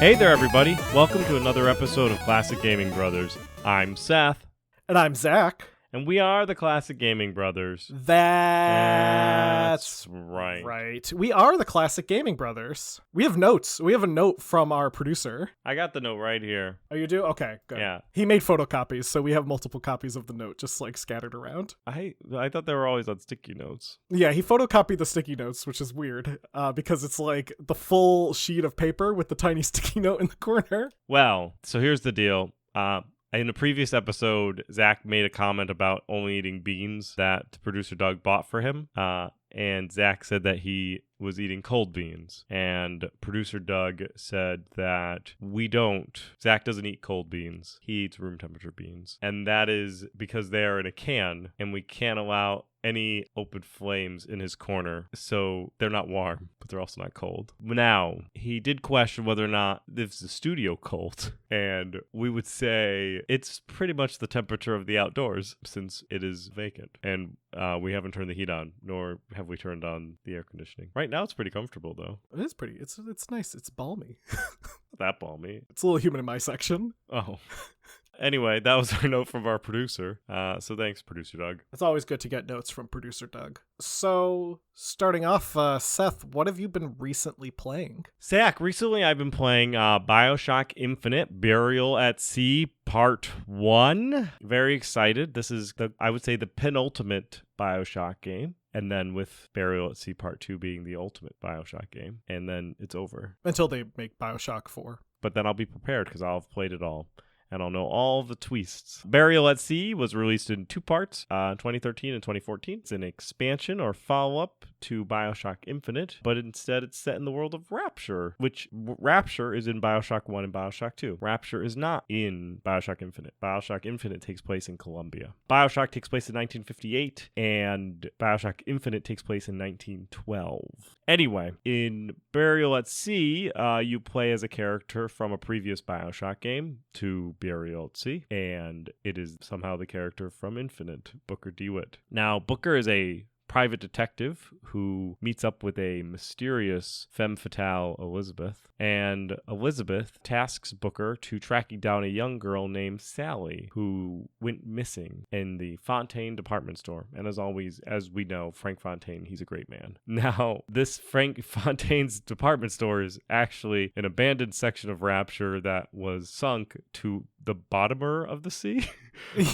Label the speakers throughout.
Speaker 1: Hey there, everybody. Welcome to another episode of Classic Gaming Brothers. I'm Seth.
Speaker 2: And I'm Zach.
Speaker 1: And we are the Classic Gaming Brothers.
Speaker 2: That's
Speaker 1: right.
Speaker 2: Right. We are the Classic Gaming Brothers. We have notes. We have a note from our producer.
Speaker 1: I got the note right here.
Speaker 2: Oh, you do? Okay, good.
Speaker 1: Yeah.
Speaker 2: He made photocopies, so we have multiple copies of the note just like scattered around.
Speaker 1: I thought they were always on sticky notes.
Speaker 2: Yeah, he photocopied the sticky notes, which is weird, because it's like the full sheet of paper with the tiny sticky note in the corner.
Speaker 1: Well, so here's the deal. In a previous episode, Zach made a comment about only eating beans that producer Doug bought for him. And Zach said that he was eating cold beans. And producer Doug said that Zach doesn't eat cold beans. He eats room temperature beans. And that is because they are in a can, and we can't allow any open flames in his corner. So they're not warm, but they're also not cold. Now, he did question whether or not this is the studio cold. And we would say it's pretty much the temperature of the outdoors since it is vacant. And we haven't turned the heat on, nor have we turned on the air conditioning. Right now, it's pretty comfortable, though.
Speaker 2: It is pretty. It's nice. It's balmy.
Speaker 1: That balmy.
Speaker 2: It's a little humid in my section.
Speaker 1: Oh. Anyway, that was our note from our producer. So thanks, producer Doug.
Speaker 2: It's always good to get notes from producer Doug. So, starting off, Seth, what have you been recently playing?
Speaker 1: Zach, recently I've been playing BioShock Infinite Burial at Sea Part 1. Very excited. This is, I would say, the penultimate BioShock game. And then with Burial at Sea Part 2 being the ultimate BioShock game. And then it's over.
Speaker 2: Until they make BioShock 4.
Speaker 1: But then I'll be prepared because I'll have played it all. And I'll know all the twists. Burial at Sea was released in 2 parts, 2013 and 2014. It's an expansion or follow-up to BioShock Infinite, but instead it's set in the world of Rapture, which Rapture is in BioShock 1 and BioShock 2. Rapture is not in BioShock Infinite. BioShock Infinite takes place in Colombia. BioShock takes place in 1958, and BioShock Infinite takes place in 1912. Anyway, in Burial at Sea, you play as a character from a previous BioShock game to Burial at Sea, and it is somehow the character from Infinite, Booker DeWitt. Now, Booker is a private detective who meets up with a mysterious femme fatale, Elizabeth, and Elizabeth tasks Booker to tracking down a young girl named Sally who went missing in the Fontaine department store. And as always, as we know, Frank Fontaine, he's a great man. Now, this Frank Fontaine's department store is actually an abandoned section of Rapture that was sunk to the bottomer of the sea.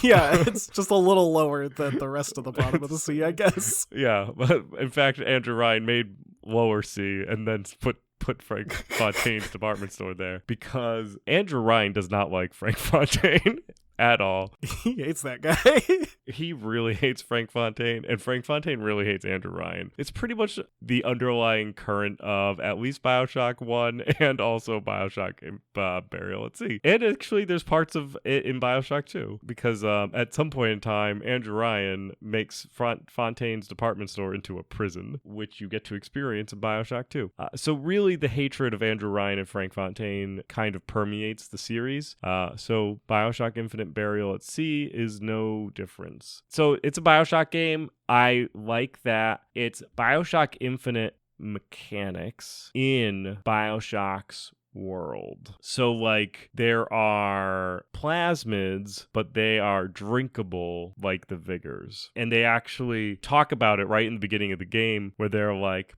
Speaker 2: Yeah, it's just a little lower than the rest of the bottom of the sea, I guess.
Speaker 1: Yeah, but in fact, Andrew Ryan made Lower Sea and then put Frank Fontaine's department store there because Andrew Ryan does not like Frank Fontaine at all.
Speaker 2: He hates that guy.
Speaker 1: He really hates Frank Fontaine, and Frank Fontaine really hates Andrew Ryan. It's pretty much the underlying current of at least BioShock 1 and also BioShock Burial at Sea. And actually, there's parts of it in BioShock 2, because at some point in time, Andrew Ryan makes Fontaine's department store into a prison, which you get to experience in BioShock 2. So really, the hatred of Andrew Ryan and Frank Fontaine kind of permeates the series. So BioShock Infinite Burial at Sea is no difference. So it's a BioShock game. I like that it's BioShock Infinite mechanics in BioShock's world. So like there are plasmids, but they are drinkable like the Vigors. And they actually talk about it right in the beginning of the game where they're like,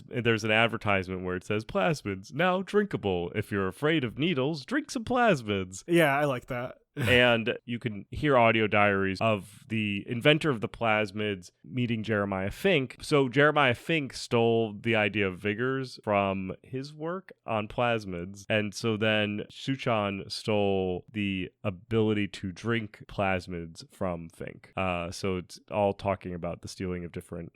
Speaker 1: there's an advertisement where it says plasmids now drinkable. If you're afraid of needles, drink some plasmids.
Speaker 2: Yeah, I like that.
Speaker 1: And you can hear audio diaries of the inventor of the plasmids meeting Jeremiah Fink. So Jeremiah Fink stole the idea of vigors from his work on plasmids. And so then Suchan stole the ability to drink plasmids from Fink. So it's all talking about the stealing of different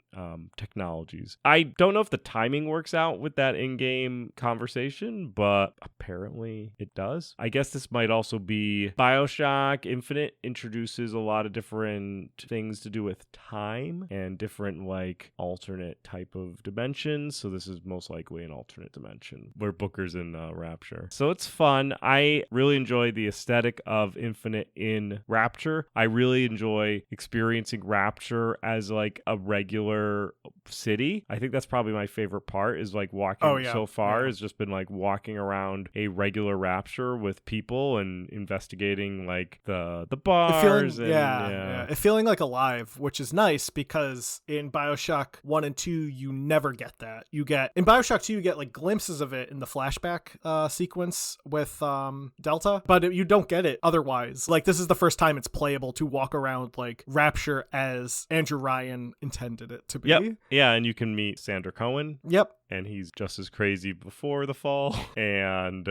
Speaker 1: technologies. I don't know if the timing works out with that in-game conversation, but apparently it does. I guess this might also be BioShock Infinite introduces a lot of different things to do with time and different like alternate type of dimensions. So this is most likely an alternate dimension where Booker's in Rapture. So it's fun. I really enjoy the aesthetic of Infinite in Rapture. I really enjoy experiencing Rapture as like a regular city. I think that's probably my favorite part is like walking so far has just been like walking around a regular Rapture with people and investigating like the bars
Speaker 2: feeling like alive, which is nice because in BioShock 1 and 2 you never get that. In BioShock 2 you get like glimpses of it in the flashback sequence with Delta, but you don't get it otherwise. Like this is the first time it's playable to walk around like Rapture as Andrew Ryan intended it to be.
Speaker 1: Yep. Yeah, and you can meet Sandra Cohen.
Speaker 2: Yep.
Speaker 1: And he's just as crazy before the fall. And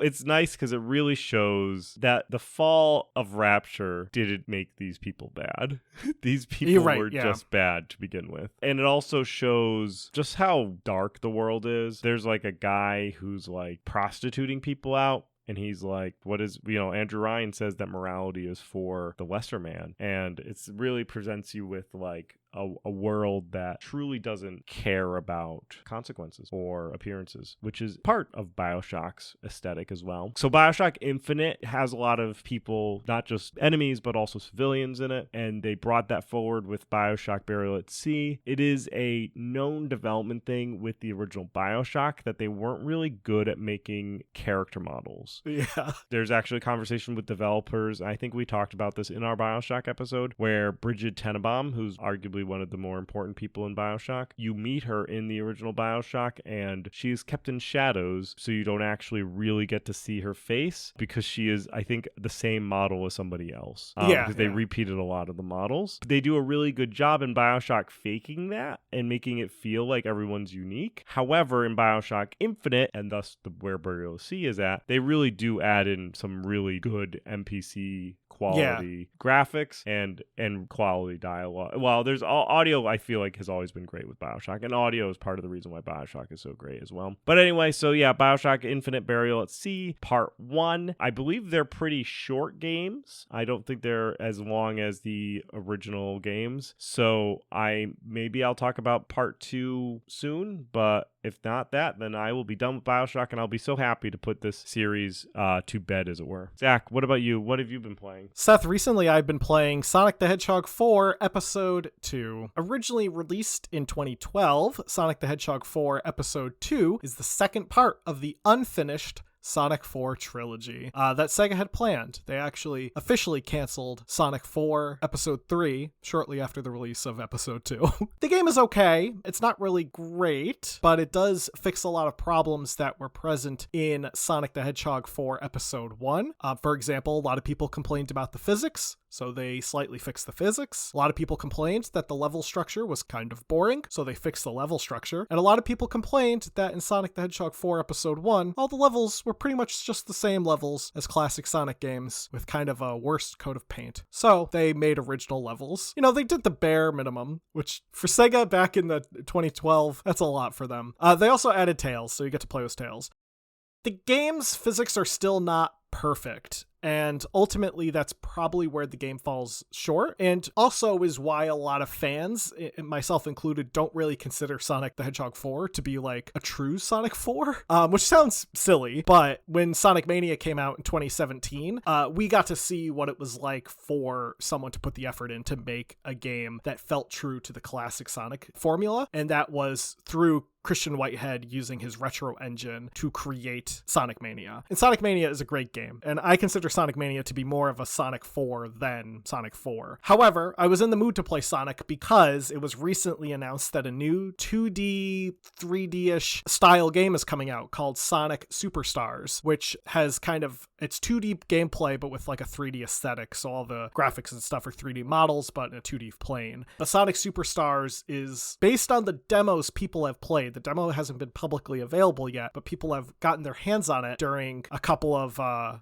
Speaker 1: it's nice because it really shows that the fall of Rapture didn't make these people bad. These people were just bad to begin with. And it also shows just how dark the world is. There's like a guy who's like prostituting people out. And he's like, Andrew Ryan says that morality is for the lesser man. And it's really presents you with like a world that truly doesn't care about consequences or appearances, which is part of BioShock's aesthetic as well. So BioShock Infinite has a lot of people, not just enemies, but also civilians in it. And they brought that forward with BioShock Burial at Sea. It is a known development thing with the original BioShock that they weren't really good at making character models.
Speaker 2: Yeah.
Speaker 1: There's actually a conversation with developers. I think we talked about this in our BioShock episode where Bridget Tenenbaum, who's arguably one of the more important people in BioShock, you meet her in the original BioShock and she is kept in shadows, so you don't actually really get to see her face because she is, I think, the same model as somebody else. Because they repeated a lot of the models. They do a really good job in BioShock faking that and making it feel like everyone's unique. However, in BioShock Infinite, and thus where Burial Sea is at, they really do add in some really good NPC quality graphics and quality dialogue. Well, there's audio, I feel like, has always been great with BioShock, and audio is part of the reason why BioShock is so great as well. But anyway, so yeah, BioShock Infinite Burial at Sea, Part 1. I believe they're pretty short games. I don't think they're as long as the original games. So I'll talk about Part 2 soon, but if not that, then I will be done with BioShock, and I'll be so happy to put this series to bed, as it were. Zach, what about you? What have you been playing?
Speaker 2: Seth, recently I've been playing Sonic the Hedgehog 4 Episode 2. Originally released in 2012, Sonic the Hedgehog 4 Episode 2 is the second part of the unfinished Sonic 4 trilogy that Sega had planned. They actually officially canceled Sonic 4 Episode 3 shortly after the release of Episode 2. The game is okay. It's not really great, but it does fix a lot of problems that were present in Sonic the Hedgehog 4 Episode 1. For example, a lot of people complained about the physics, so they slightly fixed the physics. A lot of people complained that the level structure was kind of boring, so they fixed the level structure. And a lot of people complained that in Sonic the Hedgehog 4 Episode 1, all the levels were pretty much just the same levels as classic Sonic games with kind of a worse coat of paint. So they made original levels. You know, they did the bare minimum, which for Sega back in the 2012, that's a lot for them. They also added Tails, so you get to play with Tails. The game's physics are still not perfect, and ultimately that's probably where the game falls short, and also is why a lot of fans, myself included, don't really consider Sonic the Hedgehog 4 to be like a true Sonic 4, which sounds silly, but when Sonic Mania came out in 2017, we got to see what it was like for someone to put the effort in to make a game that felt true to the classic Sonic formula, and that was through Christian Whitehead using his retro engine to create Sonic Mania. And Sonic Mania is a great game, and I consider Sonic Mania to be more of a Sonic 4 than Sonic 4. However, I was in the mood to play Sonic because it was recently announced that a new 2D, 3D-ish style game is coming out called Sonic Superstars, which has it's 2D gameplay but with like a 3D aesthetic, so all the graphics and stuff are 3D models but in a 2D plane. But Sonic Superstars is based on the demos people have played. The demo hasn't been publicly available yet, but people have gotten their hands on it during a couple of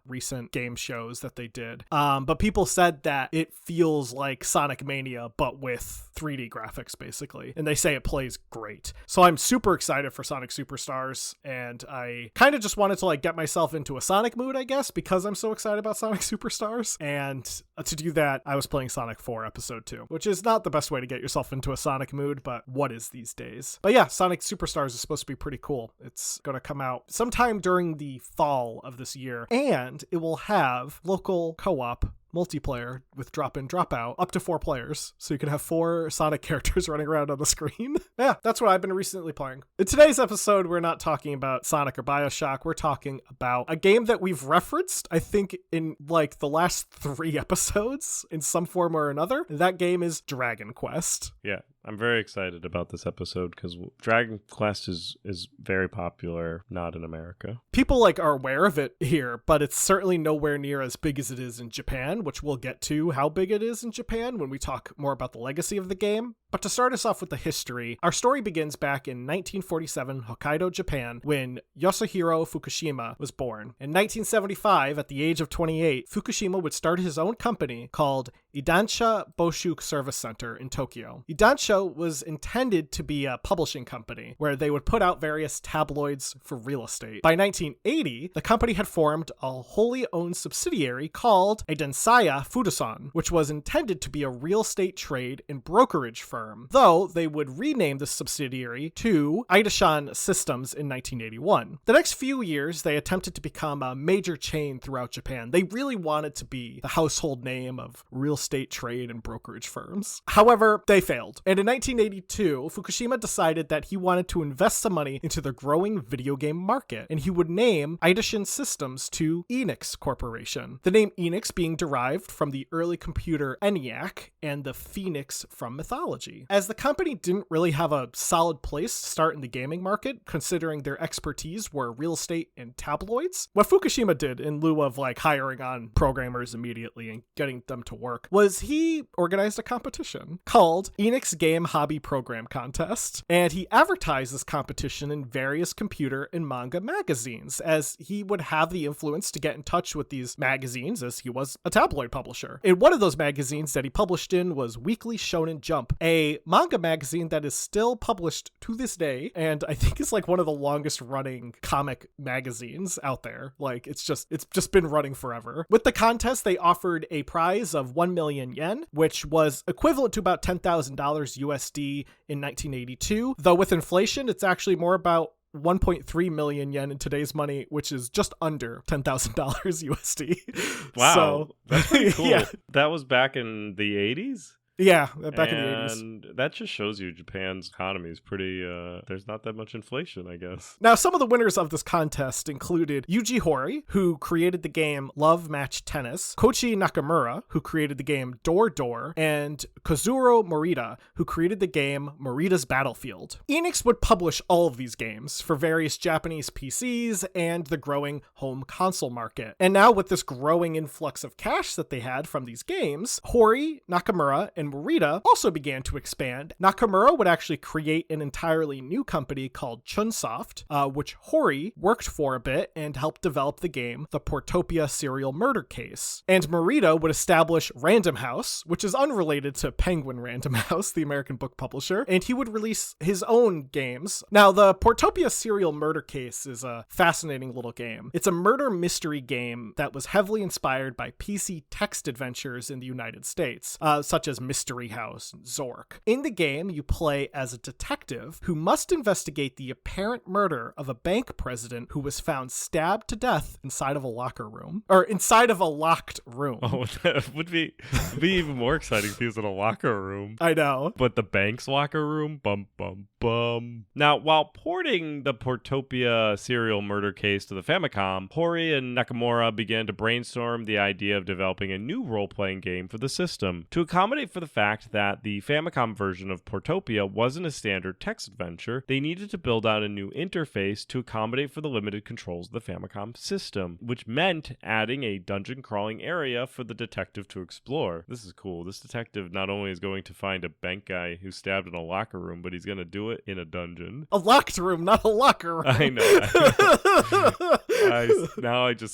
Speaker 2: recent game shows that they did. But people said that it feels like Sonic Mania but with 3D graphics basically, and they say it plays great. So I'm super excited for Sonic Superstars, and I kind of just wanted to like get myself into a Sonic mood, I guess, because I'm so excited about Sonic Superstars. And to do that, I was playing Sonic 4 Episode 2, which is not the best way to get yourself into a Sonic mood, but what is these days? But yeah, Sonic Superstars is supposed to be pretty cool. It's going to come out sometime during the fall of this year, and it will have local co-op multiplayer with drop-in, drop-out, up to 4 players, so you can have 4 Sonic characters running around on the screen. Yeah, that's what I've been recently playing. In today's episode, we're not talking about Sonic or BioShock, we're talking about a game that we've referenced, I think, in like the last 3 episodes in some form or another. That game is Dragon Quest.
Speaker 1: Yeah, I'm very excited about this episode because Dragon Quest is very popular, not in America.
Speaker 2: People like are aware of it here, but it's certainly nowhere near as big as it is in Japan, which we'll get to how big it is in Japan when we talk more about the legacy of the game. But to start us off with the history, our story begins back in 1947 Hokkaido, Japan, when Yoshihiro Fukushima was born. In 1975, at the age of 28, Fukushima would start his own company called Idansha Boshu Service Center in Tokyo. Idansha was intended to be a publishing company where they would put out various tabloids for real estate. By 1980, the company had formed a wholly owned subsidiary called Idensaya Fudosan, which was intended to be a real estate trade and brokerage firm, though they would rename the subsidiary to Idashan Systems in 1981. The next few years, they attempted to become a major chain throughout Japan. They really wanted to be the household name of real estate trade and brokerage firms. However, they failed. And in 1982, Fukushima decided that he wanted to invest some money into the growing video game market, and he would name Idashan Systems to Enix Corporation. The name Enix being derived from the early computer ENIAC and the phoenix from mythology. As the company didn't really have a solid place to start in the gaming market, considering their expertise were real estate and tabloids, what Fukushima did in lieu of like hiring on programmers immediately and getting them to work was he organized a competition called Enix Game Hobby Program Contest, and he advertised this competition in various computer and manga magazines, as he would have the influence to get in touch with these magazines as he was a tabloid publisher. And one of those magazines that he published in was Weekly Shonen Jump, a manga magazine that is still published to this day, and I think is like one of the longest running comic magazines out there. Like it's just been running forever. With the contest, they offered a prize of 1 million yen, which was equivalent to about $10,000 USD in 1982, though with inflation, it's actually more about 1.3 million yen in today's money, which is just under $10,000 USD.
Speaker 1: Wow,
Speaker 2: so,
Speaker 1: that's pretty cool.
Speaker 2: Yeah.
Speaker 1: That was back in the 80s?
Speaker 2: Yeah, back in the 80s.
Speaker 1: And that just shows you Japan's economy is pretty, there's not that much inflation, I guess.
Speaker 2: Now, some of the winners of this contest included Yuji Horii, who created the game Love Match Tennis, Koichi Nakamura, who created the game Door Door, and Kazuro Morita, who created the game Morita's Battlefield. Enix would publish all of these games for various Japanese PCs and the growing home console market. And now with this growing influx of cash that they had from these games, Horii, Nakamura, and Morita also began to expand. Nakamura would actually create an entirely new company called Chunsoft, which Horii worked for a bit and helped develop the game The Portopia Serial Murder Case. And Morita would establish Random House, which is unrelated to Penguin Random House, the American book publisher, and he would release his own games. Now, The Portopia Serial Murder Case is a fascinating little game. It's a murder mystery game that was heavily inspired by PC text adventures in the United States, such as Mystery House and Zork. In the game, you play as a detective who must investigate the apparent murder of a bank president who was found stabbed to death inside of a locker room. Or inside of a locked room.
Speaker 1: Oh, that would be even more exciting if he was in a locker room.
Speaker 2: I know.
Speaker 1: But the bank's locker room? Bum, bum, bum. Now, while porting the Portopia serial murder case to the Famicom, Hori and Nakamura began to brainstorm the idea of developing a new role-playing game for the system. To accommodate for the fact that the Famicom version of Portopia wasn't a standard text adventure, they needed to build out a new interface to accommodate for the limited controls of the Famicom system, which meant adding a dungeon crawling area for the detective to explore. This is cool. This detective not only is going to find a bank guy who's stabbed in a locker room, but he's going to do it in a dungeon.
Speaker 2: A locked room, not a locker room.
Speaker 1: I know.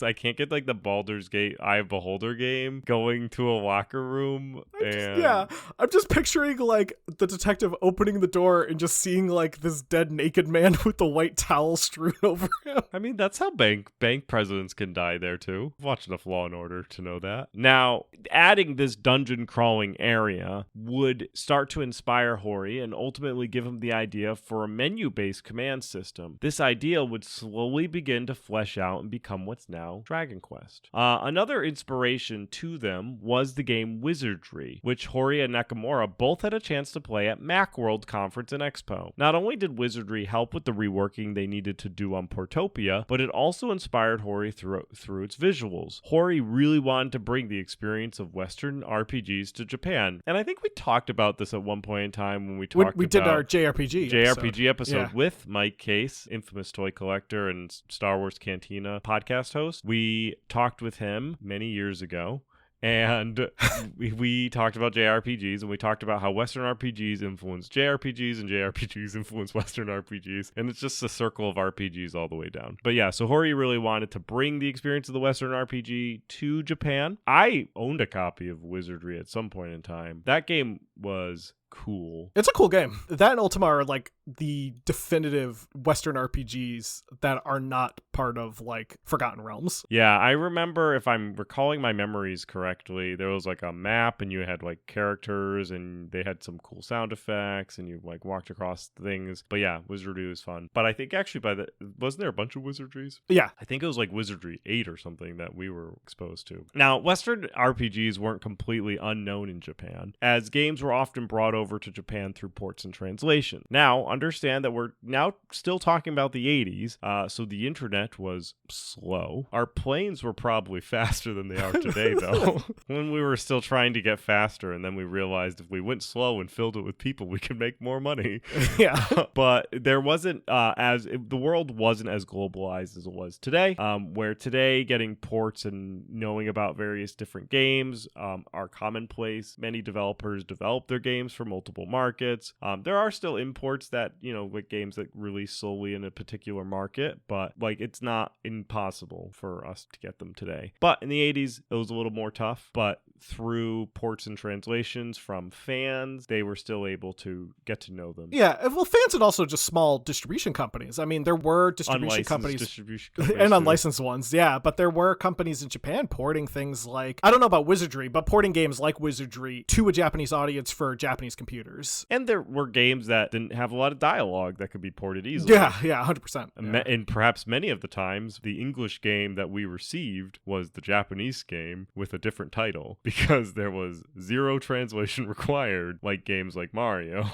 Speaker 1: I can't get like the Baldur's Gate Eye of Beholder game going to a locker room.
Speaker 2: I'm just picturing like the detective opening the door and just seeing like this dead naked man with the white towel strewn over him.
Speaker 1: I mean, that's how bank presidents can die there too. I've watched enough Law and Order to know that. Now, adding this dungeon crawling area would start to inspire Hori and ultimately give him the idea for a menu-based command system. This idea would slowly begin to flesh out and become what's now Dragon Quest. Another inspiration to them was the game Wizardry, which Hori and Nakamura both had a chance to play at Macworld Conference and Expo. Not only did Wizardry help with the reworking they needed to do on Portopia, but it also inspired Hori through its visuals. Hori really wanted to bring the experience of Western RPGs to Japan, and I think we talked about this at one point in time when we
Speaker 2: did our JRPG
Speaker 1: episode with Mike Case, infamous toy collector and Star Wars Cantina podcast host. We talked with him many years ago. And we talked about JRPGs, and we talked about how Western RPGs influence JRPGs and JRPGs influence Western RPGs. And it's just a circle of RPGs all the way down. But yeah, so Hori really wanted to bring the experience of the Western RPG to Japan. I owned a copy of Wizardry at some point in time. That game was cool.
Speaker 2: It's a cool game. That and Ultima are like the definitive Western RPGs that are not part of like Forgotten Realms.
Speaker 1: Yeah, I remember, if I'm recalling my memories correctly, there was like a map and you had like characters and they had some cool sound effects and you like walked across things. But yeah, Wizardry was fun. But I think actually wasn't there a bunch of Wizardries?
Speaker 2: Yeah.
Speaker 1: I think it was like Wizardry 8 or something that we were exposed to. Now, Western RPGs weren't completely unknown in Japan, as games were often brought over to Japan through ports and translation. Now, understand that we're now still talking about the 80s, so the internet was slow. Our planes were probably faster than they are today, though, when we were still trying to get faster, and then we realized if we went slow and filled it with people, we could make more money.
Speaker 2: Yeah.
Speaker 1: But there wasn't, the world wasn't as globalized as it was today, where today getting ports and knowing about various different games are commonplace. Many developers develop their games for multiple markets. There are still imports that, with games that release solely in a particular market, but like it's not impossible for us to get them today. But in the 80s, it was a little more tough, but through ports and translations from fans, they were still able to get to know them.
Speaker 2: Yeah, well, fans and also just small distribution companies. I mean, there were distribution companies and unlicensed ones, yeah, but there were companies in Japan porting things like, I don't know about Wizardry, but porting games like Wizardry to a Japanese audience for Japanese computers.
Speaker 1: And there were games that didn't have a lot of dialogue that could be ported easily.
Speaker 2: Yeah, 100%.
Speaker 1: Yeah. And perhaps many of the times, the English game that we received was the Japanese game with a different title, because there was zero translation required, like games like Mario.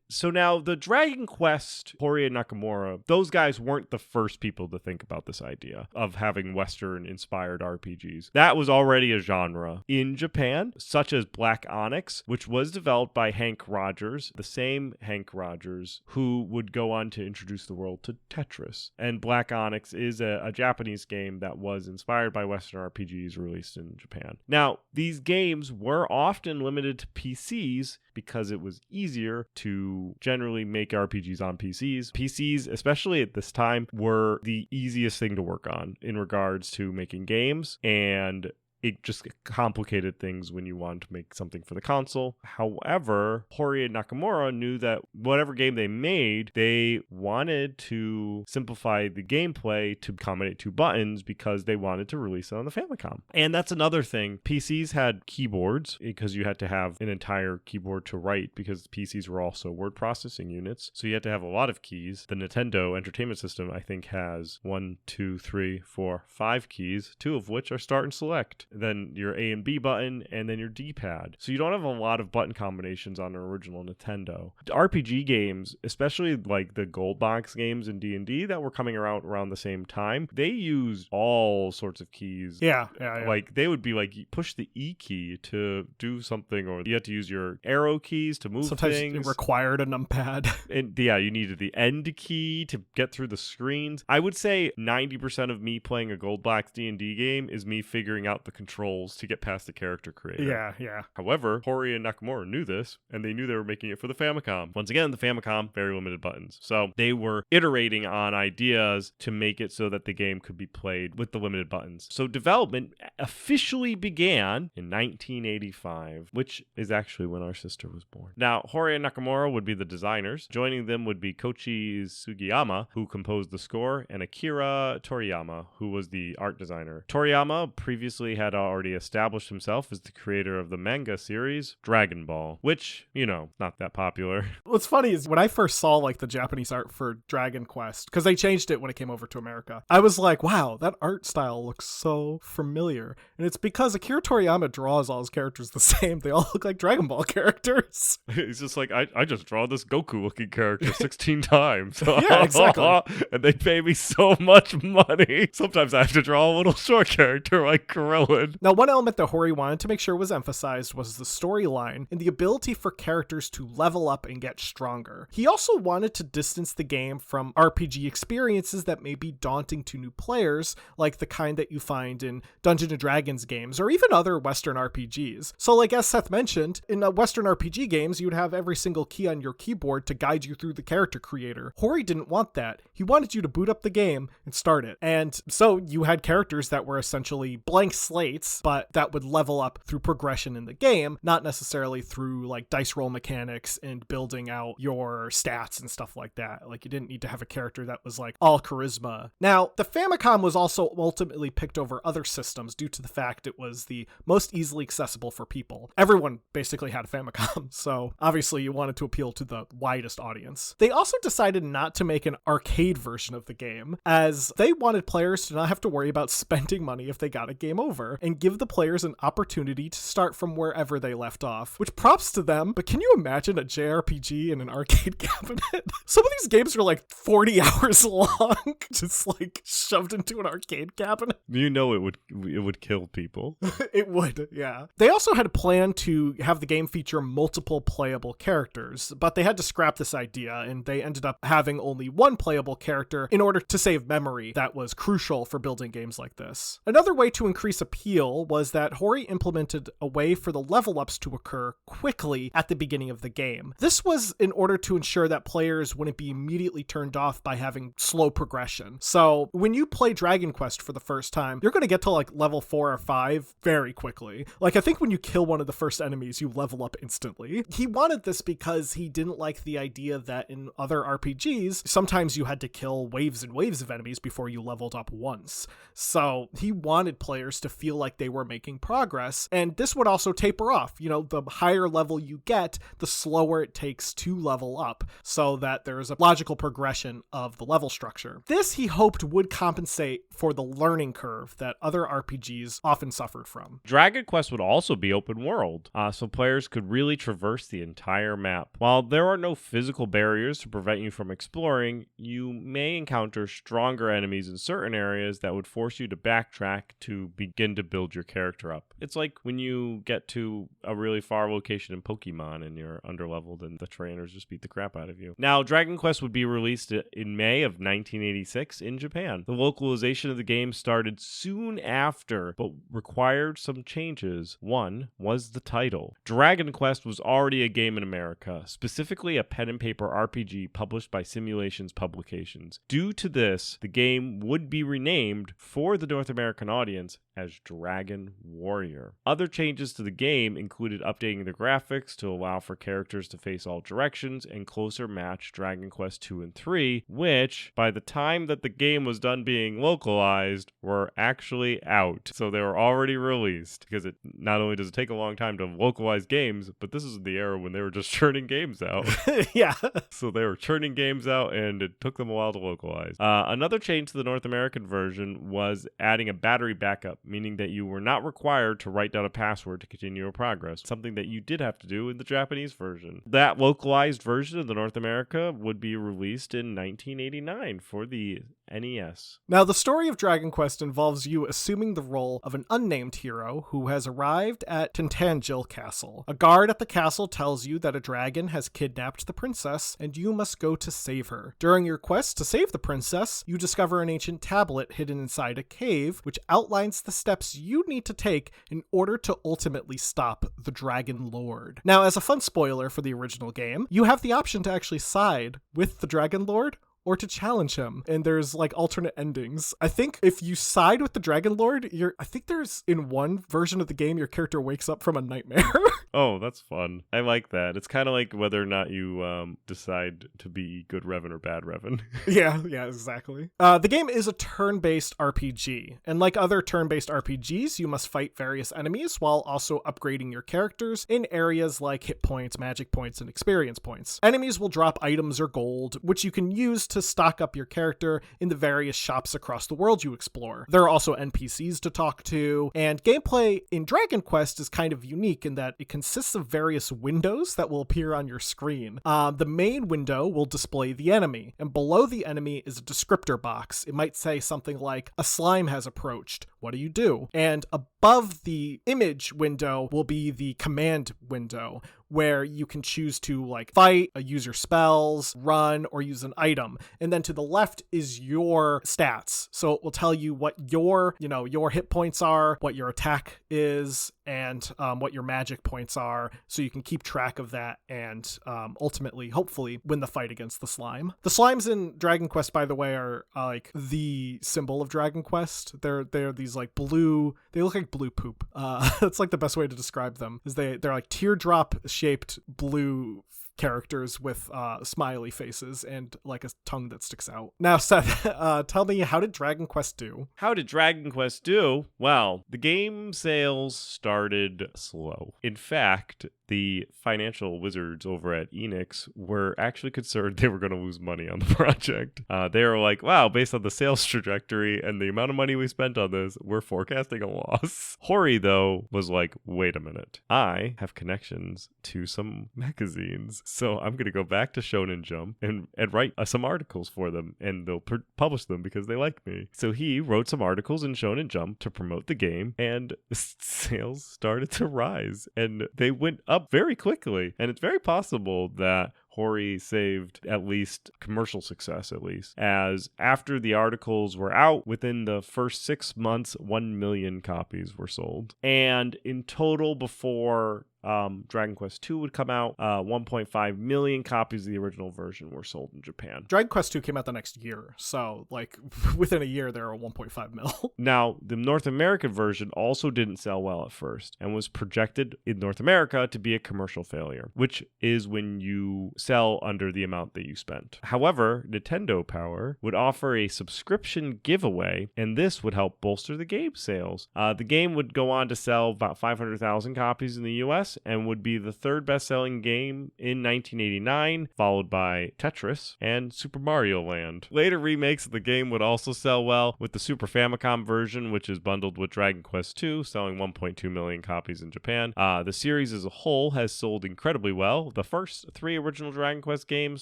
Speaker 1: So now, the Dragon Quest, Hori and Nakamura, those guys weren't the first people to think about this idea of having Western-inspired RPGs. That was already a genre in Japan, such as Black Onyx, which was developed by Hank Rogers, the same Hank Rogers who would go on to introduce the world to Tetris. And Black Onyx is a Japanese game that was inspired by Western RPGs released in Japan. Now, these games were often limited to PCs because it was easier to generally make RPGs on PCs. PCs, especially at this time, were the easiest thing to work on in regards to making games, and it just complicated things when you wanted to make something for the console. However, Hori and Nakamura knew that whatever game they made, they wanted to simplify the gameplay to accommodate 2 buttons because they wanted to release it on the Famicom. And that's another thing. PCs had keyboards because you had to have an entire keyboard to write because PCs were also word processing units. So you had to have a lot of keys. The Nintendo Entertainment System, I think, has 1, 2, 3, 4, 5 keys, 2 of which are start and select. Then your A and B button, and then your D-pad. So you don't have a lot of button combinations on an original Nintendo. RPG games, especially like the gold box games in D&D that were coming around the same time, they used all sorts of keys.
Speaker 2: Yeah.
Speaker 1: Like they would be like, push the E key to do something, or you had to use your arrow keys to move
Speaker 2: Sometimes
Speaker 1: things.
Speaker 2: it required a numpad.
Speaker 1: And yeah, you needed the end key to get through the screens. I would say 90% of me playing a gold box D&D game is me figuring out the controls to get past the character creator.
Speaker 2: Yeah.
Speaker 1: However, Hori and Nakamura knew this, and they knew they were making it for the Famicom. Once again, the Famicom, very limited buttons. So they were iterating on ideas to make it so that the game could be played with the limited buttons. So development officially began in 1985, which is actually when our sister was born. Now, Hori and Nakamura would be the designers. Joining them would be Koichi Sugiyama, who composed the score, and Akira Toriyama, who was the art designer. Toriyama previously had already established himself as the creator of the manga series Dragon Ball, which, not that popular.
Speaker 2: What's funny is when I first saw like the Japanese art for Dragon Quest, because they changed it when it came over to America, I was like, wow, that art style looks so familiar. And it's because Akira Toriyama draws all his characters the same. They all look like Dragon Ball characters.
Speaker 1: He's just like, I just draw this Goku looking character 16 times.
Speaker 2: Yeah, exactly.
Speaker 1: And they pay me so much money. Sometimes I have to draw a little short character like Krillin.
Speaker 2: Now, one element that Hori wanted to make sure was emphasized was the storyline and the ability for characters to level up and get stronger. He also wanted to distance the game from RPG experiences that may be daunting to new players, like the kind that you find in Dungeons & Dragons games or even other Western RPGs. So like as Seth mentioned, in Western RPG games, you'd have every single key on your keyboard to guide you through the character creator. Hori didn't want that. He wanted you to boot up the game and start it. And so you had characters that were essentially blank slates, but that would level up through progression in the game, not necessarily through like dice roll mechanics and building out your stats and stuff like that. Like you didn't need to have a character that was like all charisma. Now, the Famicom was also ultimately picked over other systems due to the fact it was the most easily accessible for people. Everyone basically had a Famicom, so obviously you wanted to appeal to the widest audience. They also decided not to make an arcade version of the game, as they wanted players to not have to worry about spending money if they got a game over, and give the players an opportunity to start from wherever they left off, which props to them, but can you imagine a JRPG in an arcade cabinet? Some of these games are like 40 hours long, just like shoved into an arcade cabinet.
Speaker 1: It would kill people.
Speaker 2: It would, yeah. They also had a plan to have the game feature multiple playable characters, but they had to scrap this idea, and they ended up having only one playable character in order to save memory that was crucial for building games like this. Another way to increase appeal was that Hori implemented a way for the level ups to occur quickly at the beginning of the game. This was in order to ensure that players wouldn't be immediately turned off by having slow progression. So when you play Dragon Quest for the first time, you're going to get to like level 4 or 5 very quickly. Like I think when you kill one of the first enemies, you level up instantly. He wanted this because he didn't like the idea that in other RPGs, sometimes you had to kill waves and waves of enemies before you leveled up once. So he wanted players to feel like they were making progress, and this would also taper off. The higher level you get, the slower it takes to level up, so that there is a logical progression of the level structure. This, he hoped, would compensate for the learning curve that other RPGs often suffered from.
Speaker 1: Dragon Quest would also be open world, so players could really traverse the entire map. While there are no physical barriers to prevent you from exploring, you may encounter stronger enemies in certain areas that would force you to backtrack to begin to build your character up. It's like when you get to a really far location in Pokemon and you're underleveled and the trainers just beat the crap out of you. Now, Dragon Quest would be released in May of 1986 in Japan. The localization of the game started soon after, but required some changes. One was the title. Dragon Quest was already a game in America, specifically a pen and paper RPG published by Simulations Publications. Due to this, the game would be renamed for the North American audience as Dragon Warrior. Other changes to the game included updating the graphics to allow for characters to face all directions and closer match Dragon Quest 2 and 3, which, by the time that the game was done being localized, were actually out. So they were already released, because it not only does it take a long time to localize games, but this is the era when they were just churning games out.
Speaker 2: Yeah.
Speaker 1: So they were churning games out, and it took them a while to localize. Another change to the North American version was adding a battery backup, meaning that you were not required to write down a password to continue your progress, something that you did have to do in the Japanese version. That localized version of the North America would be released in 1989 for the NES.
Speaker 2: Now, the story of Dragon Quest involves you assuming the role of an unnamed hero who has arrived at Tintangel Castle. A guard at the castle tells you that a dragon has kidnapped the princess, and you must go to save her. During your quest to save the princess, you discover an ancient tablet hidden inside a cave, which outlines the steps you need to take in order to ultimately stop the Dragon Lord. Now, as a fun spoiler for the original game, you have the option to actually side with the Dragon Lord or to challenge him, and there's like alternate endings. I think if you side with the Dragon Lord, I think there's in one version of the game your character wakes up from a nightmare.
Speaker 1: Oh, that's fun. I like that. It's kind of like whether or not you decide to be good Revan or bad Revan.
Speaker 2: Yeah, exactly. The game is a turn-based RPG, and like other turn-based RPGs, you must fight various enemies while also upgrading your characters in areas like hit points, magic points, and experience points. Enemies will drop items or gold, which you can use to stock up your character in the various shops across the world you explore. There are also NPCs to talk to, and gameplay in Dragon Quest is kind of unique in that it consists of various windows that will appear on your screen. The main window will display the enemy, and below the enemy is a descriptor box. It might say something like, "A slime has approached. What do you do?" And above the image window will be the command window, where you can choose to like fight, use your spells, run, or use an item. And then to the left is your stats. So it will tell you what your hit points are, what your attack is, and what your magic points are. So you can keep track of that and ultimately, hopefully, win the fight against the slime. The slimes in Dragon Quest, by the way, are like the symbol of Dragon Quest. They're these like blue, they look like blue poop. That's like the best way to describe them, is they're like teardrop shaped blue characters with smiley faces and like a tongue that sticks out. Now, Seth, tell me, how did Dragon Quest do?
Speaker 1: How did Dragon Quest do? Well, the game sales started slow. In fact, the financial wizards over at Enix were actually concerned they were going to lose money on the project. They were like, wow, based on the sales trajectory and the amount of money we spent on this, we're forecasting a loss. Hori, though, was like, wait a minute. I have connections to some magazines, so I'm going to go back to Shonen Jump and write some articles for them, and they'll publish them because they like me. So he wrote some articles in Shonen Jump to promote the game, and sales started to rise, and they went up very quickly. And it's very possible that Hori saved at least commercial success, as after the articles were out, within the first 6 months, 1 million copies were sold. And in total, before Dragon Quest 2 would come out, 1.5 million copies of the original version were sold in Japan.
Speaker 2: Dragon Quest 2 came out the next year, so like within a year there were 1.5 mil.
Speaker 1: Now, the North American version also didn't sell well at first and was projected in North America to be a commercial failure, which is when you sell under the amount that you spent. However, Nintendo Power would offer a subscription giveaway, and this would help bolster the game sales. The game would go on to sell about 500,000 copies in the US and would be the third best-selling game in 1989, followed by Tetris and Super Mario Land. Later remakes of the game would also sell well, with the Super Famicom version, which is bundled with Dragon Quest II, selling 1.2 million copies in Japan. The series as a whole has sold incredibly well. The first 3 original Dragon Quest games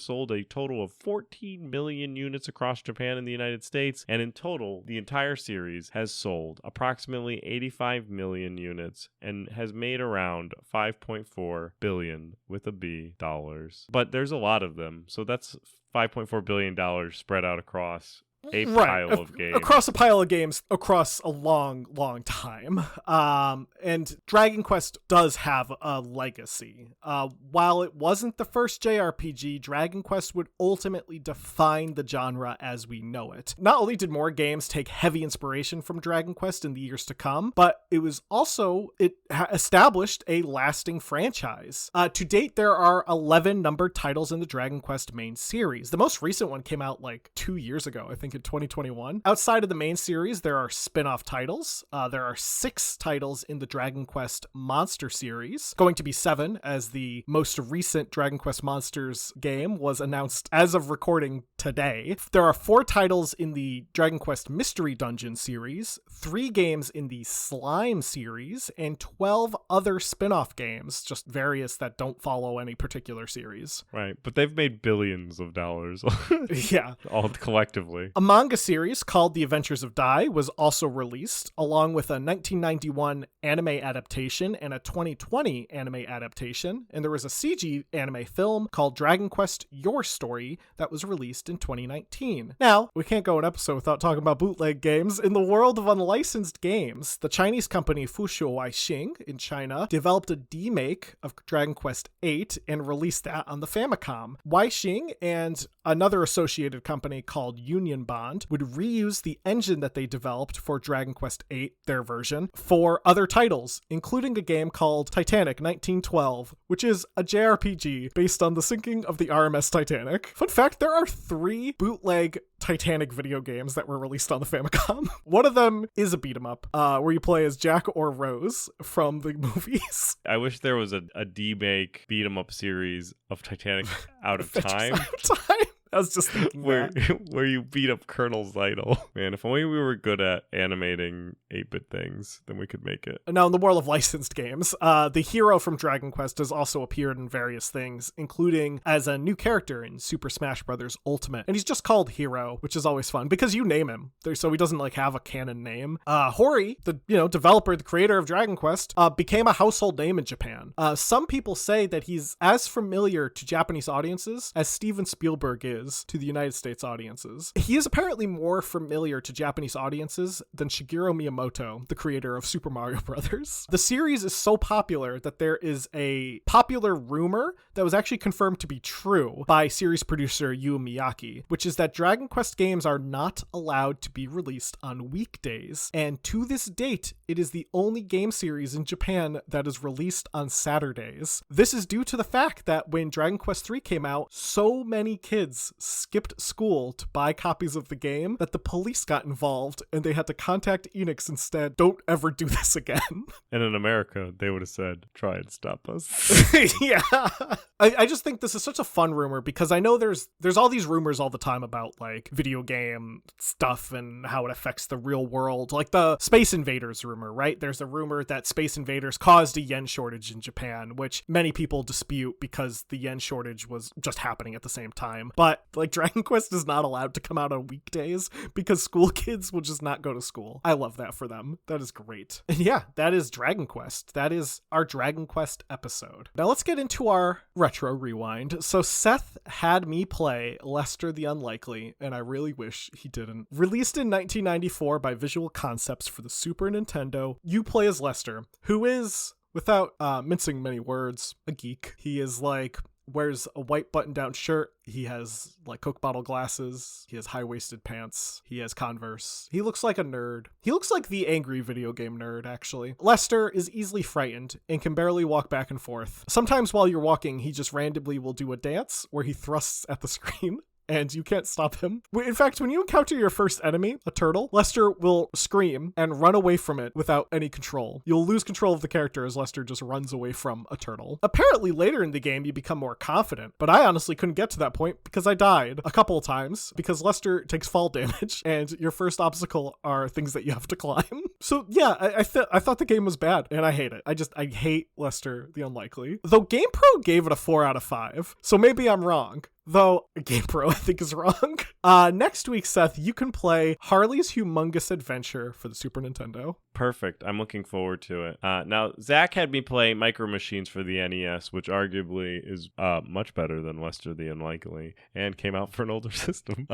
Speaker 1: sold a total of 14 million units across Japan and the United States, and in total, the entire series has sold approximately 85 million units and has made around $5.4 billion with a B dollars. But there's a lot of them, so that's $5.4 billion spread out across a pile of games.
Speaker 2: Across a pile of games, across a long, long time. And Dragon Quest does have a legacy. While it wasn't the first JRPG, Dragon Quest would ultimately define the genre as we know it. Not only did more games take heavy inspiration from Dragon Quest in the years to come, but it was also, established a lasting franchise. To date, there are 11 numbered titles in the Dragon Quest main series. The most recent one came out like 2 years ago, I think in 2021. Outside of the main series, there are spin-off titles. There are 6 titles in the Dragon Quest Monster series, going to be 7 as the most recent Dragon Quest Monsters game was announced as of recording today. There are 4 titles in the Dragon Quest Mystery Dungeon series, 3 games in the Slime series, and 12 other spin-off games, just various that don't follow any particular series.
Speaker 1: Right, but they've made billions of dollars.
Speaker 2: Yeah.
Speaker 1: All collectively.
Speaker 2: A manga series called The Adventures of Dai was also released, along with a 1991 anime adaptation and a 2020 anime adaptation, and there was a CG anime film called Dragon Quest Your Story that was released in 2019. Now, we can't go an episode without talking about bootleg games. In the world of unlicensed games, the Chinese company Fushu Waixing in China developed a demake of Dragon Quest VIII and released that on the Famicom. Waixing and another associated company called Union Bond would reuse the engine that they developed for Dragon Quest VIII, their version, for other titles, including a game called Titanic 1912, which is a JRPG based on the sinking of the RMS Titanic. Fun fact, there are 3 bootleg Titanic video games that were released on the Famicom. One of them is a beat 'em up, where you play as Jack or Rose from the movies.
Speaker 1: I wish there was a demake beat 'em up series of Titanic Out of Time.
Speaker 2: I was just thinking
Speaker 1: where you beat up Colonel Zeidel. Man, if only we were good at animating 8-bit things, then we could make it.
Speaker 2: Now, in the world of licensed games, the hero from Dragon Quest has also appeared in various things, including as a new character in Super Smash Bros. Ultimate. And he's just called Hero, which is always fun because you name him, so he doesn't like have a canon name. Hori, the developer, the creator of Dragon Quest, became a household name in Japan. Some people say that he's as familiar to Japanese audiences as Steven Spielberg is to the United States audiences. He is apparently more familiar to Japanese audiences than Shigeru Miyamoto, the creator of Super Mario Bros. The series is so popular that there is a popular rumor that was actually confirmed to be true by series producer Yu Miyake, which is that Dragon Quest games are not allowed to be released on weekdays. And to this date, it is the only game series in Japan that is released on Saturdays. This is due to the fact that when Dragon Quest III came out, so many kids skipped school to buy copies of the game that the police got involved and they had to contact Enix instead. Don't ever do this again.
Speaker 1: And in America, they would have said, try and stop us.
Speaker 2: Yeah. I just think this is such a fun rumor because I know there's all these rumors all the time about like video game stuff and how it affects the real world. Like the Space Invaders rumor, right? There's a rumor that Space Invaders caused a yen shortage in Japan, which many people dispute because the yen shortage was just happening at the same time. But like Dragon Quest is not allowed to come out on weekdays because school kids will just not go to school. I love that for them. That is great. And yeah, that is Dragon Quest. That is our Dragon Quest episode. Now let's get into our retro rewind. So Seth had me play Lester the Unlikely, and I really wish he didn't. Released in 1994 by Visual Concepts for the Super Nintendo, you play as Lester, who is, without mincing many words, a geek. He is like wears a white button-down shirt. He has like Coke bottle glasses. He has high-waisted pants. He has Converse. He looks like a nerd. He looks like the angry video game nerd, actually. Lester is easily frightened and can barely walk back and forth. Sometimes while you're walking, he just randomly will do a dance where he thrusts at the screen. And you can't stop him. In fact, when you encounter your first enemy, a turtle, Lester will scream and run away from it without any control. You'll lose control of the character as Lester just runs away from a turtle. Apparently, later in the game, you become more confident, but I honestly couldn't get to that point because I died a couple of times because Lester takes fall damage and your first obstacle are things that you have to climb. So yeah, I thought the game was bad and I hate it. I hate Lester the Unlikely. Though GamePro gave it a 4 out of 5, so maybe I'm wrong. Though GamePro, I think, is wrong. Next week, Seth, you can play Harley's Humongous Adventure for the Super Nintendo.
Speaker 1: Perfect. I'm looking forward to it. Now, Zach had me play Micro Machines for the NES, which arguably is much better than Lester the Unlikely, and came out for an older system.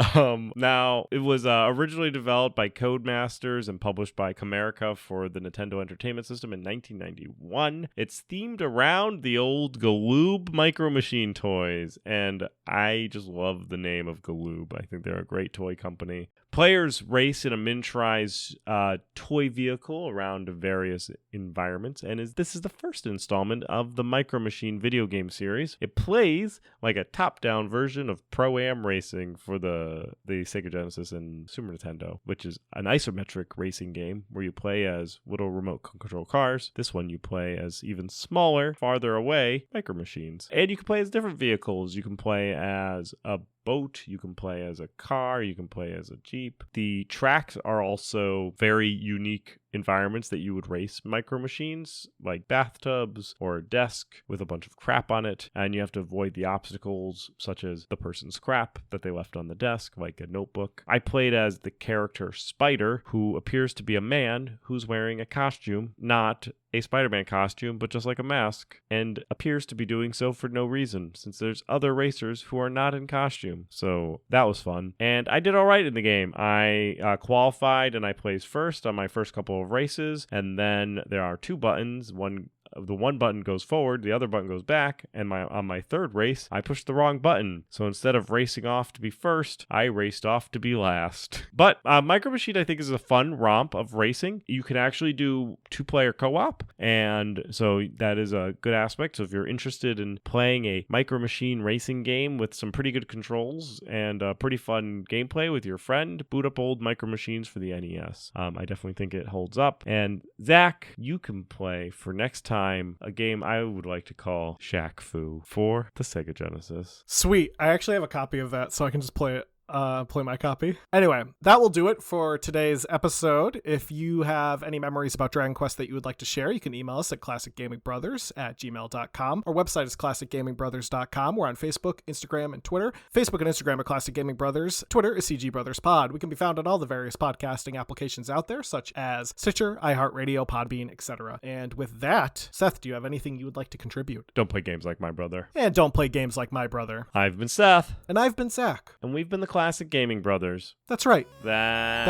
Speaker 1: Now, it was originally developed by Codemasters and published by Comerica for the Nintendo Entertainment System in 1991. It's themed around the old Galoob Micro Machine toys, and I just love the name of Galoob. I think they're a great toy company. Players race in a miniaturized toy vehicle around various environments, and this is the first installment of the Micro Machine video game series. It plays like a top-down version of Pro-Am racing for the Sega Genesis and Super Nintendo, which is an isometric racing game where you play as little remote control cars. This one you play as even smaller, farther away Micro Machines. And you can play as different vehicles. You can play as a boat, you can play as a car, you can play as a Jeep. The tracks are also very unique environments that you would race Micro Machines, like bathtubs or a desk with a bunch of crap on it, and you have to avoid the obstacles such as the person's crap that they left on the desk, like a notebook. I played as the character Spider, who appears to be a man who's wearing a costume, not a Spider-Man costume, but just like a mask, and appears to be doing so for no reason, since there's other racers who are not in costume. So that was fun. And I did all right in the game. I qualified and I placed first on my first couple of races, and then there are two buttons. The one button goes forward, the other button goes back, and on my third race, I pushed the wrong button. So instead of racing off to be first, I raced off to be last. But Micro Machine, I think, is a fun romp of racing. You can actually do two-player co-op, and so that is a good aspect. So if you're interested in playing a Micro Machine racing game with some pretty good controls and pretty fun gameplay with your friend, boot up old Micro Machines for the NES. I definitely think it holds up. And Zach, you can play for next time a game I would like to call Shaq Fu for the Sega Genesis.
Speaker 2: Sweet. I actually have a copy of that, so I can just play it. Play my copy. Anyway, that will do it for today's episode. If you have any memories about Dragon Quest that you would like to share, you can email us at classicgamingbrothers@gmail.com. Our website is classicgamingbrothers.com. We're on Facebook, Instagram, and Twitter. Facebook and Instagram are Classic Gaming Brothers. Twitter is CG Brothers Pod. We can be found on all the various podcasting applications out there, such as Stitcher, iHeartRadio, Podbean, etc. And with that, Seth, do you have anything you would like to contribute?
Speaker 1: Don't play games like my brother.
Speaker 2: And don't play games like my brother.
Speaker 1: I've been Seth.
Speaker 2: And I've been Zach.
Speaker 1: And we've been the Classic Gaming Brothers.
Speaker 2: That's right.
Speaker 1: That's